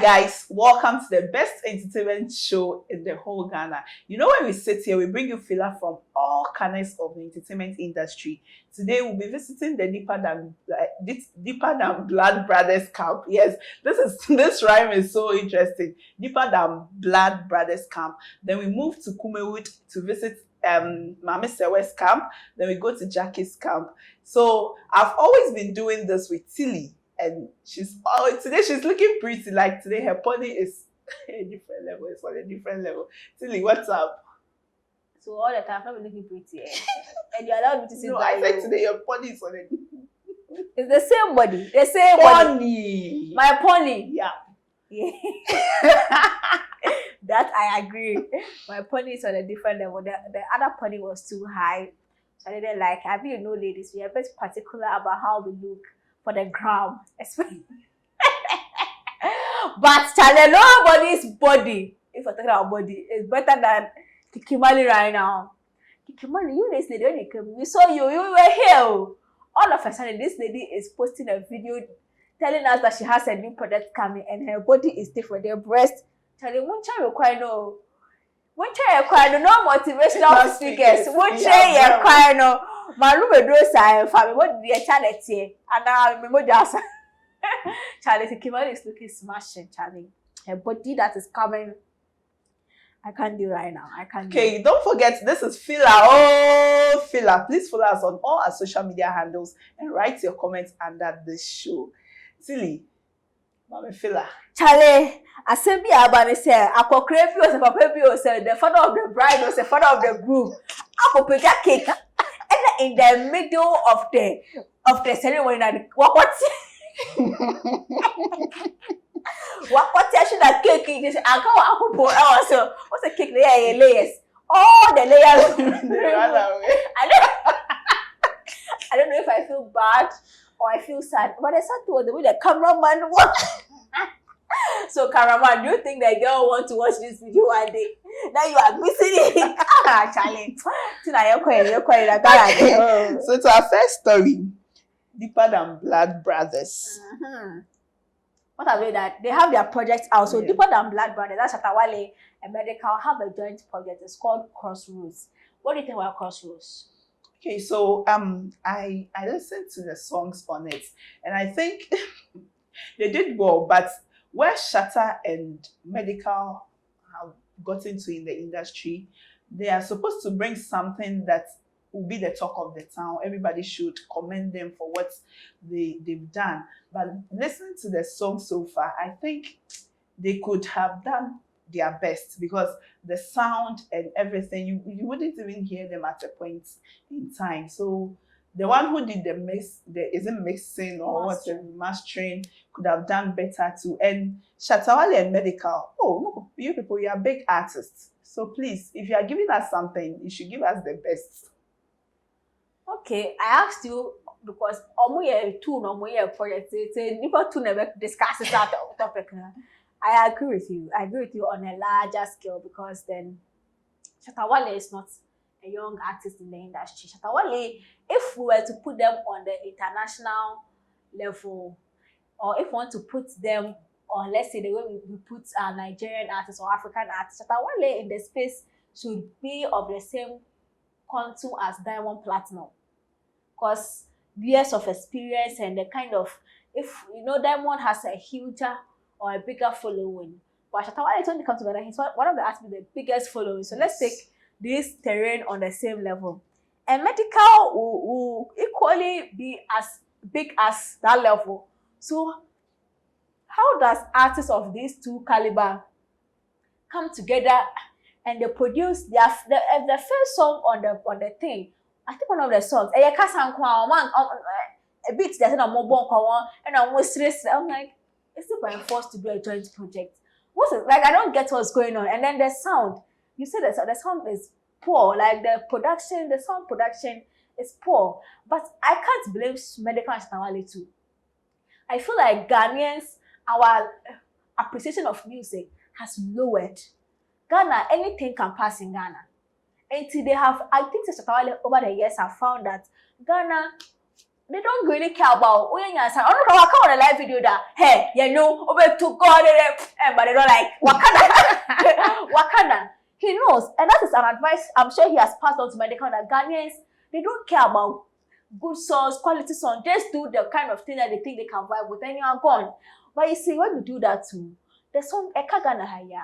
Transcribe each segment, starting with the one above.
guys, welcome to the best entertainment show in the whole Ghana. You know, when we sit here, we bring you filler from all kinds of the entertainment industry. Today, we'll be visiting the Deeper Than Blood Brothers camp. Yes, this rhyme is so interesting. Deeper Than Blood Brothers camp. Then we move to Kumewood to visit Mami Sewe's camp. Then we go to Jackie's camp. So I've always been doing this with Tilly. And today she's looking pretty. Like today, her pony is a different level. It's on a different level. Tilly, what's up? So all the time, I'm not looking pretty. And you allowed me to sit No, down. I said today your pony is on a. It's the same body. The same pony. Body. My pony. Yeah. That I agree. My pony is on a different level. The other pony was too high. So I didn't like it. I mean, you know, ladies, we are very particular about how we look for the gram, especially. But Charlie, nobody's body, if we're talking about body, is better than Kikimali right now. Kikimali, you this lady, when you came, we saw you were here. All of a sudden, this lady is posting a video telling us that she has a new product coming and her body is different. Her breast, Charlie, one time you cry no. One time you cry no motivational speakers. One time you cry no. Malume do say family what the Charlie here and now remember just Charlie Kimani is looking smashing. Charlie, her body that is coming. I can't do right now. I can't. Okay, don't forget this is filler. Oh, filler! Please follow us on all our social media handles and write your comments under this show. Tilly, Mama filler. Charlie, I said be about say Ako Creepy was a papa was the father of the bride was the father of the groom. Ako pick a cake. In the middle of the ceremony, what should that cake is? I go also. What's the cake layer layers? All the layers. I don't know if I feel bad or I feel sad, but I sad to the way the cameraman was. So, cameraman, do you think the girl wants to watch this video one day? Now you are missing it. Charlie. So, to our first story, Deeper Than Blood Brothers. What are they that? They have their projects out. So, Deeper Than Blood Brothers, that's Shatta Wale and Medikal have a joint project. It's called Crossroads. What do you think about Crossroads? Okay, so I listened to the songs on it, and I think they did well, but where Shatta and Medikal have gotten to in the industry, they are supposed to bring something that will be the talk of the town. Everybody should commend them for what they've done. But listening to the song so far, I think they could have done their best because the sound and everything, you wouldn't even hear them at a point in time. So the one who did the mix, isn't mixing or what the mastering could have done better too. And Shatta Wale and Medikal, oh, you people, you are big artists. So please, if you are giving us something, you should give us the best. Okay, I asked you because project. Two never discuss this topic. I agree with you. I agree with you on a larger scale because then Shatta Wale is not a young artist in the industry. Shatta Wale, if we were to put them on the international level, or if we want to put them on, let's say the way we put Nigerian artists or African artists, Shatta Wale in the space should be of the same contour as Diamond Platinum. Because years of experience and the kind of, if you know, Diamond has a huger or a bigger following. But Shatta Wale, when it comes together, he's one of the artists with the biggest following. So let's take this terrain on the same level. And Medikal will equally be as big as that level. So how does artists of these two caliber come together and they produce the first song on the thing? I think one of the songs, a bit that's in a mobile and I'm like, it's still by force to do a joint project. What's it like? I don't get what's going on. And then the sound, you said that the sound is poor. Like the sound production is poor. But I can't blame Medikal and Shatta Wale too. I feel like Ghanaians, our appreciation of music has lowered. Ghana, anything can pass in Ghana. Until they have, I think Shatta Wale over the years have found that Ghana, they don't really care about when you say, oh no, I come on a live video that hey, you know, over to God, but they don't like Wakanda. Wakanda. He knows, and that is an advice I'm sure he has passed on to Medikal that Ghanaians, they don't care about good songs, quality songs. Just do the kind of thing that they think they can vibe with, and you are gone. But you see, when you do that too, the song Eka Ghana Haya,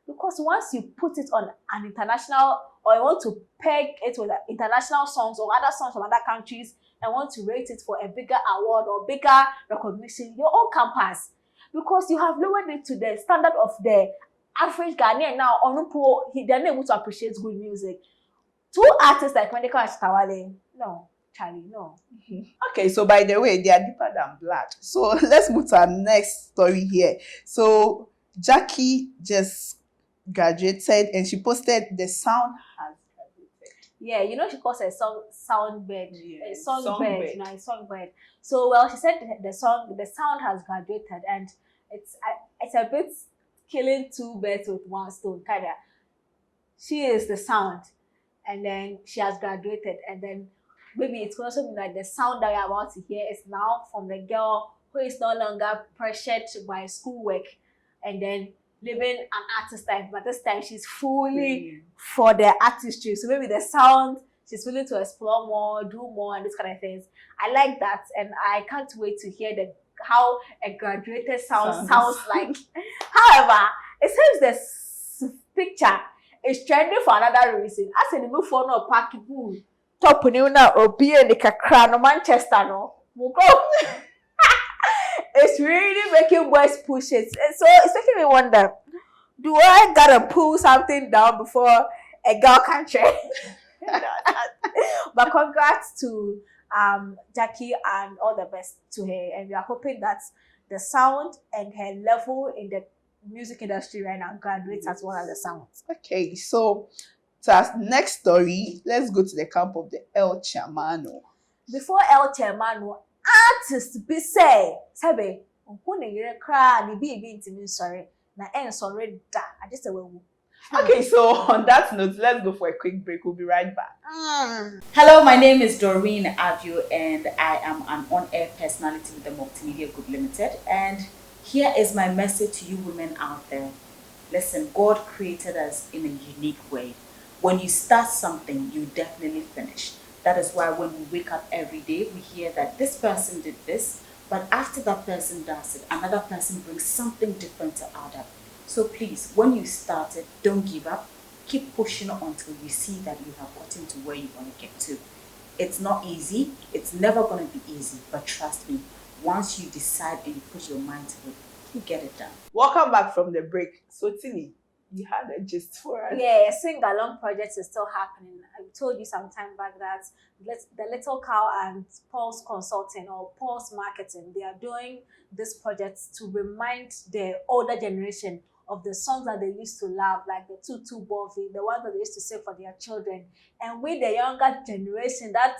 because once you put it on an international, or you want to peg it with international songs or other songs from other countries, and want to rate it for a bigger award or bigger recognition, your own campus, because you have lowered it to the standard of the average Ghanaian now. They're not able to appreciate good music. Two artists like Medikal and Shatta Wale, no, Charlie, no. Okay, so by the way, they are deeper than blood. So let's move to our next story here. So Jackie just graduated and she posted the sound has graduated. Yeah, you know she calls her song Soundbird. Yeah, Songbird, you know, a songbird. So well, she said the sound has graduated, and it's a bit killing two birds with one stone, kinda. She is the sound, and then she has graduated, and then maybe it's also mean like the sound that you're about to hear is now from the girl who is no longer pressured by schoolwork, and then living an artist life, but this time she's fully for the artistry. So maybe the sound, she's willing to explore more, do more, and this kind of things. I like that, and I can't wait to hear how a graduated sounds like. However, it seems this picture is trending for another reason. As in the move for no party pool, top na obi and the kakra no Manchester no. It's really making boys push it. And so it's making me wonder, do I gotta pull something down before a girl can try? But congrats to Jackie, and all the best to her. And we are hoping that the sound and her level in the music industry right now graduates as well as the sounds. Okay, so to our next story, let's go to the camp of the El Chamano. Before El Chamano, artists be say, Sabe, who ne cry, ni be intimi sorry, na en sorry da. I just say well. Okay, so on that note, let's go for a quick break. We'll be right back. Hello, my name is Doreen Avio, and I am an on-air personality with the Multimedia Group Limited. And here is my message to you women out there. Listen, God created us in a unique way. When you start something, you definitely finish. That is why when we wake up every day, we hear that this person did this, but after that person does it, another person brings something different to add up. So please, when you start it, don't give up. Keep pushing until you see that you have gotten to where you want to get to. It's not easy. It's never going to be easy, but trust me, once you decide and you put your mind to it, you get it done. Welcome back from the break. So Tilly, you had a gist for us. Yeah, sing-along project is still happening. I told you some time back that the Little Cow and Pulse Consulting or Pulse Marketing, they are doing this project to remind the older generation of the songs that they used to love, like the Tutu Bovi, the ones that they used to sing for their children. And with the younger generation that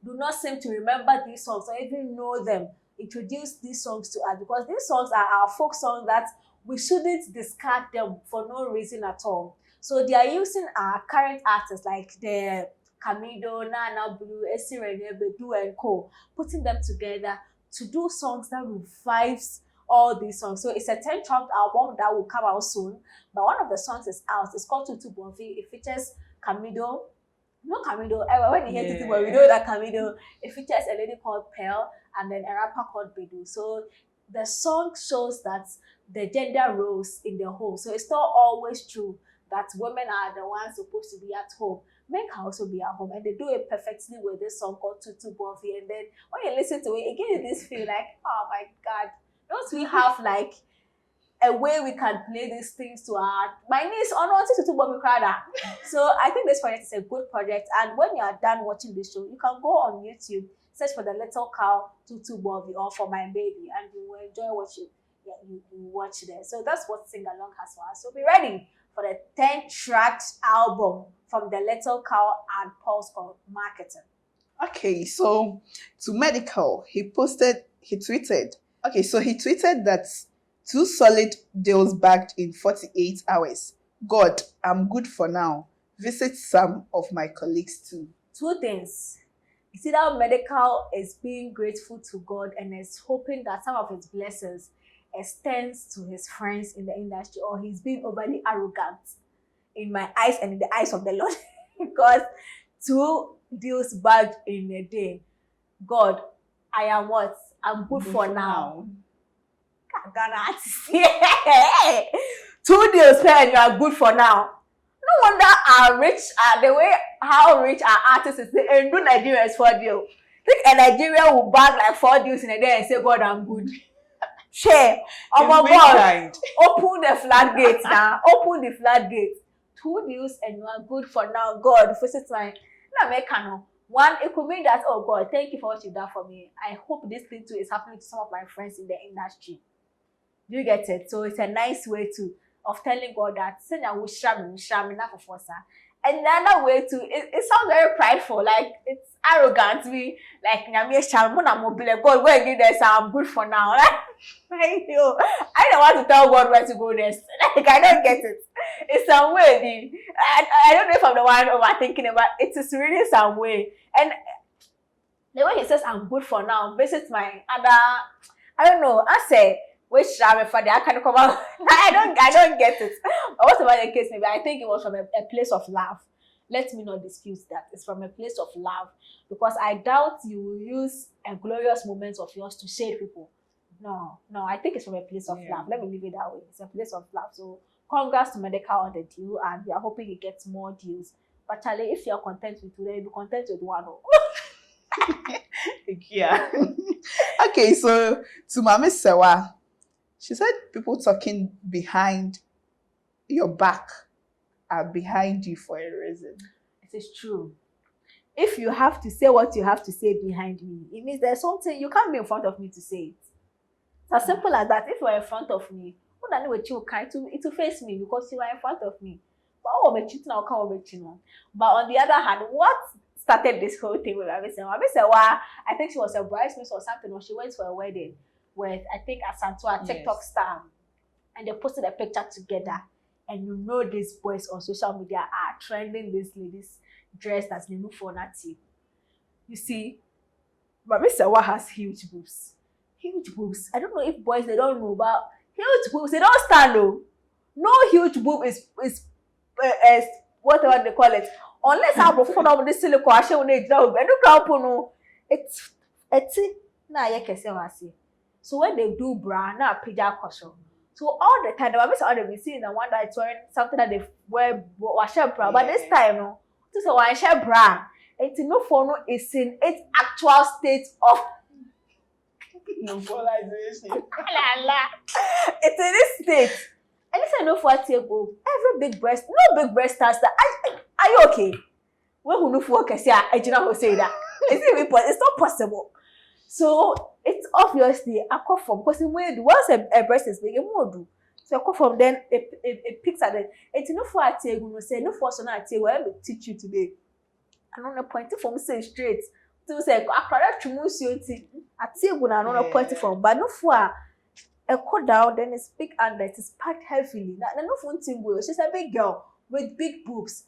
do not seem to remember these songs or even know them, introduce these songs to us, because these songs are our folk songs that we shouldn't discard them for no reason at all. So they are using our current artists like the Camido, Nana Blue, Esirene, Bedu and Co, putting them together to do songs that revives all these songs. So it's a 10-track album that will come out soon. But one of the songs is out. It's called Tutu Bonfi. It features Camido. No Camido. When you hear Tutu Bonfi, we know that Camido. It features a lady called Pearl and then a rapper called Bedu. So the song shows that the gender roles in the home. So it's not always true that women are the ones supposed to be at home. Men can also be at home, and they do it perfectly with this song called Tutu Bonfi. And then when you listen to it, it gives you this feel like, oh my God, don't we have like a way we can play these things to our my niece or not to Bobby Crowder. So I think this project is a good project, and when you are done watching this show, you can go on YouTube, search for the Little Cow Tutu Bobby or for My Baby, and you will enjoy what you watch there. So that's what Sing Along has for us. So be ready for the 10-track album from the Little Cow and Pulse Marketing. Okay, so to Medikal, he tweeted that 2 solid deals bagged in 48 hours. God, I'm good for now. Visit some of my colleagues too. 2 things. You see that Medikal is being grateful to God and is hoping that some of his blessings extends to his friends in the industry, or he's being overly arrogant in my eyes and in the eyes of the Lord. Because 2 deals bagged in a day. God, I am what? I'm good for now. Yeah. 2 deals and you are good for now. No wonder our rich are the way how rich our artists is. And do Nigerians 4 deals. Think a Nigerian will bag like 4 deals in a day and say, God, I'm good. Share. Oh my God. Open the floodgates now. Open the floodgates. 2 deals and you are good for now. God, visit my one, it could mean that, oh God, thank you for what you've done for me. I hope this thing too is happening to some of my friends in the industry. Do you get it? So it's a nice way of telling God that Senya will shame enough for us. And another way too, it sounds very prideful, like it's arrogant. We like God, go and give this, I'm good for now. I don't want to tell God where to go next. Like I don't get it. It's some way. I don't know if I'm the one overthinking it, but it is really some way. And the way he says I'm good for now, visit my other, I don't know, I say which for the I can come out. I don't get it. But whatever the case maybe, I think it was from a place of love. Let me not dispute that. It's from a place of love. Because I doubt you will use a glorious moment of yours to shade people. No, I think it's from a place of love. Let me leave it that way. It's a place of love. So congrats to Medikal on the deal, and we are hoping he gets more deals. But Charlie, if you're content with 2, then be content with 1. Yeah. Okay, so to Mami Sewa, she said people talking behind your back are behind you for a reason. It is true. If you have to say what you have to say behind me, it means there's something you can't be in front of me to say it. It's as simple as that. If you are in front of me, it will face me because you are in front of me. But But on the other hand, what started this whole thing with Mami Sewa? I think she was a bridesmaid or something, or she went for a wedding with, I think, a TikTok star. And they posted a picture together. And you know these boys on social media are trending this lady's dress as Nenu for Nati. You see, Mami Sewa has huge boobs. Huge boobs. I don't know if boys, they don't know, but huge boobs, they don't stand though. No huge boob is whatever they call it. Unless I perform on this silicone, I show it now. I don't know. It's so when they do bra, now pija caution. So all the time, they be seeing the one that's wearing something that they wear washer bra. But this time, no, this is a washer bra. It's no for no, it's in its actual state of normalization. It's in this state. And it's enough for a table. Every big breast, no big breast has that. Are you okay? When who know for I do not say that. It's not possible. So it's obviously a cough from because once a breast is big, it won't do. So a cough from then it picks at it. It's enough for a table. No say no for so not table. I will teach you today. I don't know pointing from say straight. To say I correct to music. At table I don't know pointing from, but no for a cut down. Then it's big under. It is packed heavily. Now no fun thing. She's a big girl with big boobs.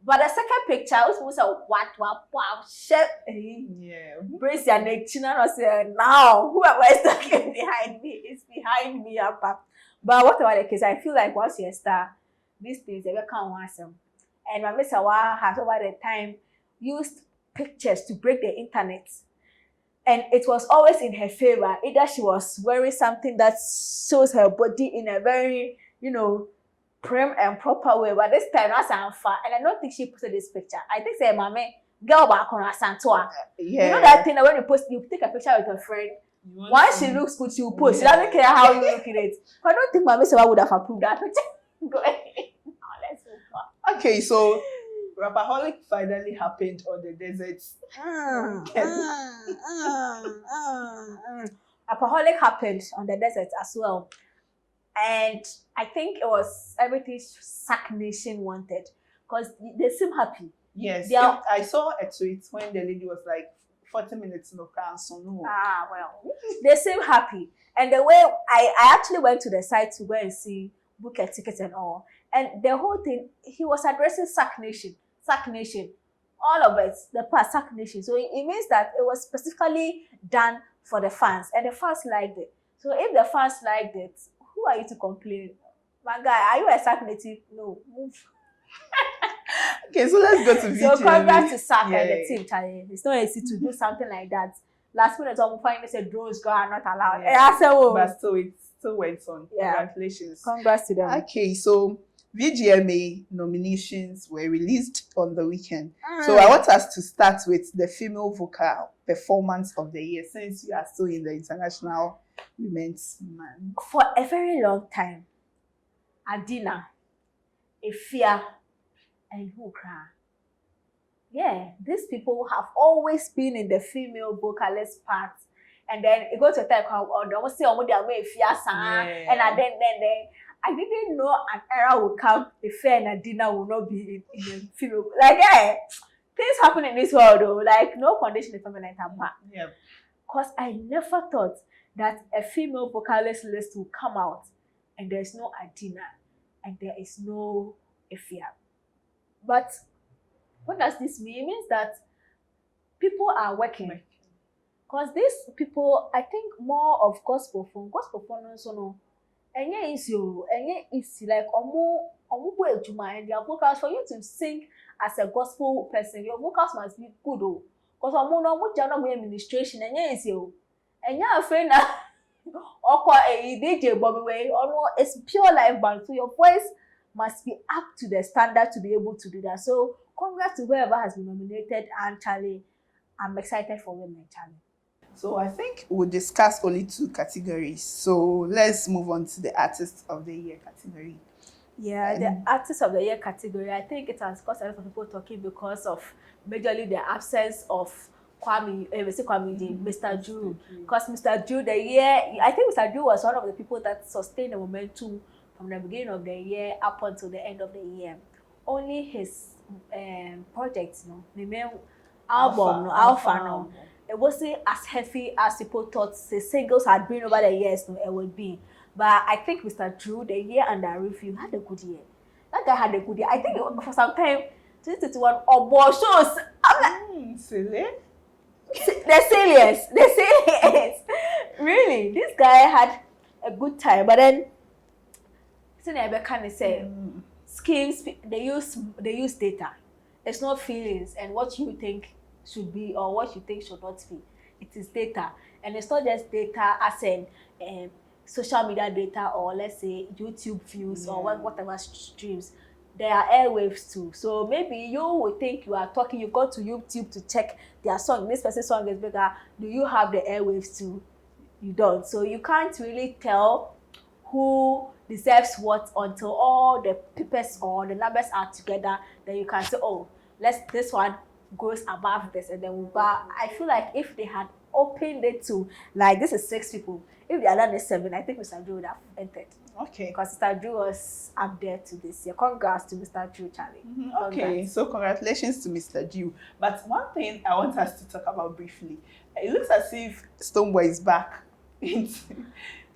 But the second picture was a wow, chef. Yeah. Brace your neck, chin, and I say, now, whoever is talking behind me is behind me, But whatever the case, I feel like once you start, these things, they can't want them. And Mami Sewa has over the time used pictures to break the internet. And it was always in her favor. Either she was wearing something that shows her body in a very, prim and proper way, but this time that's unfair. And I don't think she posted this picture. I think say Mame girl back on Santoa. Yeah. You know that thing that when you take a picture with a friend, once she looks good, she will post. She doesn't care how you look at it. But I don't think Mami Sewa would have approved that picture. Go ahead. Now let's move on. Okay, so Rapaholic finally happened on the desert. Rapaholic happened on the desert as well. And I think it was everything Sack Nation wanted because they seem happy. Yes, I saw a tweet when the lady was like 40 minutes no cancel. No. Well, they seem happy. And the way I actually went to the site to go and book a ticket and all. And the whole thing, he was addressing Sack Nation. Sack Nation, all of it, the part Sarkodie. So it means that it was specifically done for the fans, and the fans liked it. So if the fans liked it, who are you to complain? My guy, are you a Sarkodie? No, move. Okay, so let's go to VGMA. So congrats to Sark and the team, Charlie. It's not easy to do something like that. Last minute, I'm finding say drones go are not allowed. Yeah. I said, oh. But still, it still went on. Yeah. Congratulations. Congrats to them. Okay, so VGMA nominations were released on the weekend. So I want us to start with the female vocal performance of the year, since we are still in the International Women's Month. For a very long time, Adina, Efia, and Hukra. Yeah, these people have always been in the female vocalist part. And then it goes to a time called almost say Efia sang, and then I didn't know an era would come Efia and Adina will not be in the female. Like, yeah, things happen in this world though. Like, no condition is feminine. Yeah. Because I never thought that a female vocalist list will come out and there's no Adina and there is no Efia. But what does this mean? It means that people are working. Because these people, I think more of gospel phone so no. And yeah, it's you, and yeah, it's like and your vocals for you to sing as a gospel person, your vocals must be good oh. Because no administration and yeah, it's you. And yeah, friend DJ Bobby Way, or it's pure live band, so your voice must be up to the standard to be able to do that. So congrats to whoever has been nominated, and Charlie, I'm excited for women, Charlie. So I think we'll discuss only 2 categories. So let's move on to the Artist of the Year category. Yeah, the Artist of the Year category, I think it has caused a lot of people talking because of majorly the absence of Mr. Drew. Because Mr. Drew, I think Mr. Drew was one of the people that sustained the momentum from the beginning of the year up until the end of the year. Only his projects, the main album, Alpha, it wasn't as heavy as people thought the singles had been over the years, it would be. But I think Mr. Drew, the year under review, had a good year. That guy had a good year. I think for some time, 2021, or more shows. I'm like, silly. They're serious. Really, this guy had a good time. But then, I kind of say, schemes, they use data. It's not feelings and what you think should be or what you think should not be. It is data. And it's not just data as in social media data or let's say YouTube views or whatever streams. There are airwaves too. So maybe you would think you are talking, you go to YouTube to check their song. This person's song is bigger. Do you have the airwaves too? You don't. So you can't really tell who deserves what until all the papers or the numbers are together. Then you can say, oh, this one goes above this, and then but I feel like if they had opened it to like this is 6 people, if they had done this 7, I think Mr. Drew would have entered. Okay. Because Mr. Drew was up there to this year. Congrats to Mr. Drew, Charlie. Okay, so congratulations to Mr. Drew. But one thing I want us to talk about briefly, it looks as if Stonebwoy is back into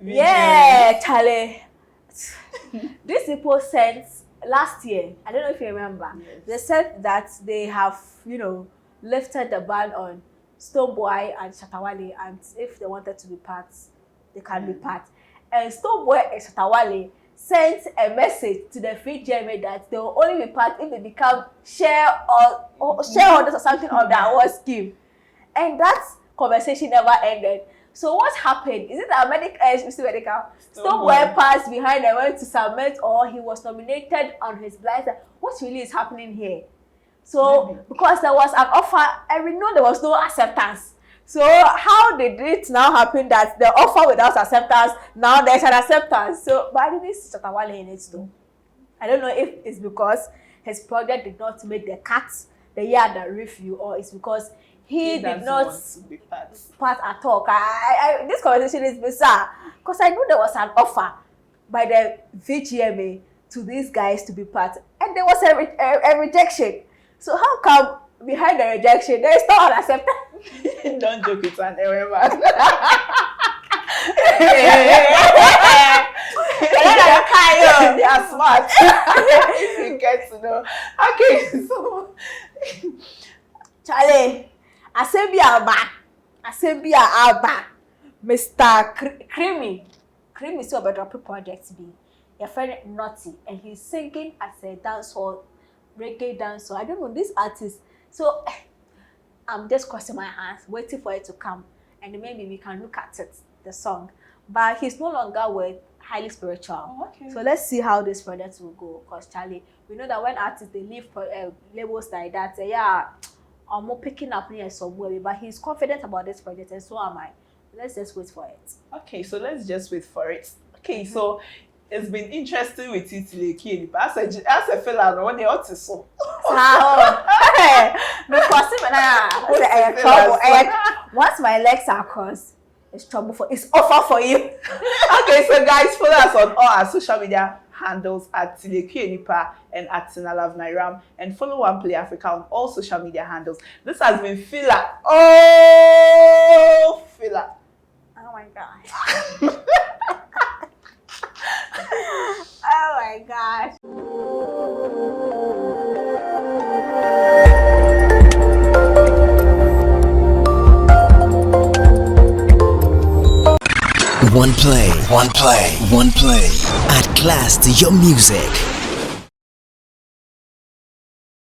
yeah, Charlie. These people sent last year, I don't know if you remember, they said that they have, lifted the ban on Stonebwoy and Shatta Wale, and if they wanted to be part, they can be part. And Stonebwoy and Shatta Wale sent a message to the VGMA that they will only be part if they become shareholders or something of the award scheme. And that conversation never ended. So what happened? Is it that Medikal? Stonebwoy passed behind and went to submit, or he was nominated on his blind side? What really is happening here? So because there was an offer, and we know there was no acceptance. So how did it now happen that the offer without acceptance, now there's an acceptance? So but I didn't see Shatta Wale in it though. I don't know if it's because his project did not make the cut the year under review, or it's because he did not be part at all. This conversation is bizarre because I knew there was an offer by the VGMA to these guys to be part, and there was a rejection. So how come behind the rejection there is no acceptance? Don't joke with an everyone. They are smart. If you get to know. Okay, so Charlie, I say be a back. I say be a back. Mr. Creamy. Creamy is about drop project be. Your friend Naughty, and he's singing as a dancehall, reggae dancer. I don't know this artist. So I'm just crossing my hands, waiting for it to come, and maybe we can look at it, the song. But he's no longer with Highly Spiritual. Oh, okay. So let's see how this project will go. Cause Charlie, we know that when artists they leave labels like that, yeah, I'm more picking up here somewhere. But he's confident about this project, and so am I. Let's just wait for it. Okay, so let's just wait for it. Okay, so it's been interesting with you today, but as a fella, when they ought to so. Once my legs are crossed, it's trouble it's offer for you. Okay, so guys, follow us on all our social media handles at Tilekunipa and at Sinalav Nairam, and follow One Play Africa on all social media handles. This has been Fila. Oh, Fila. Oh my god. Oh my gosh. One play. Add class to your music.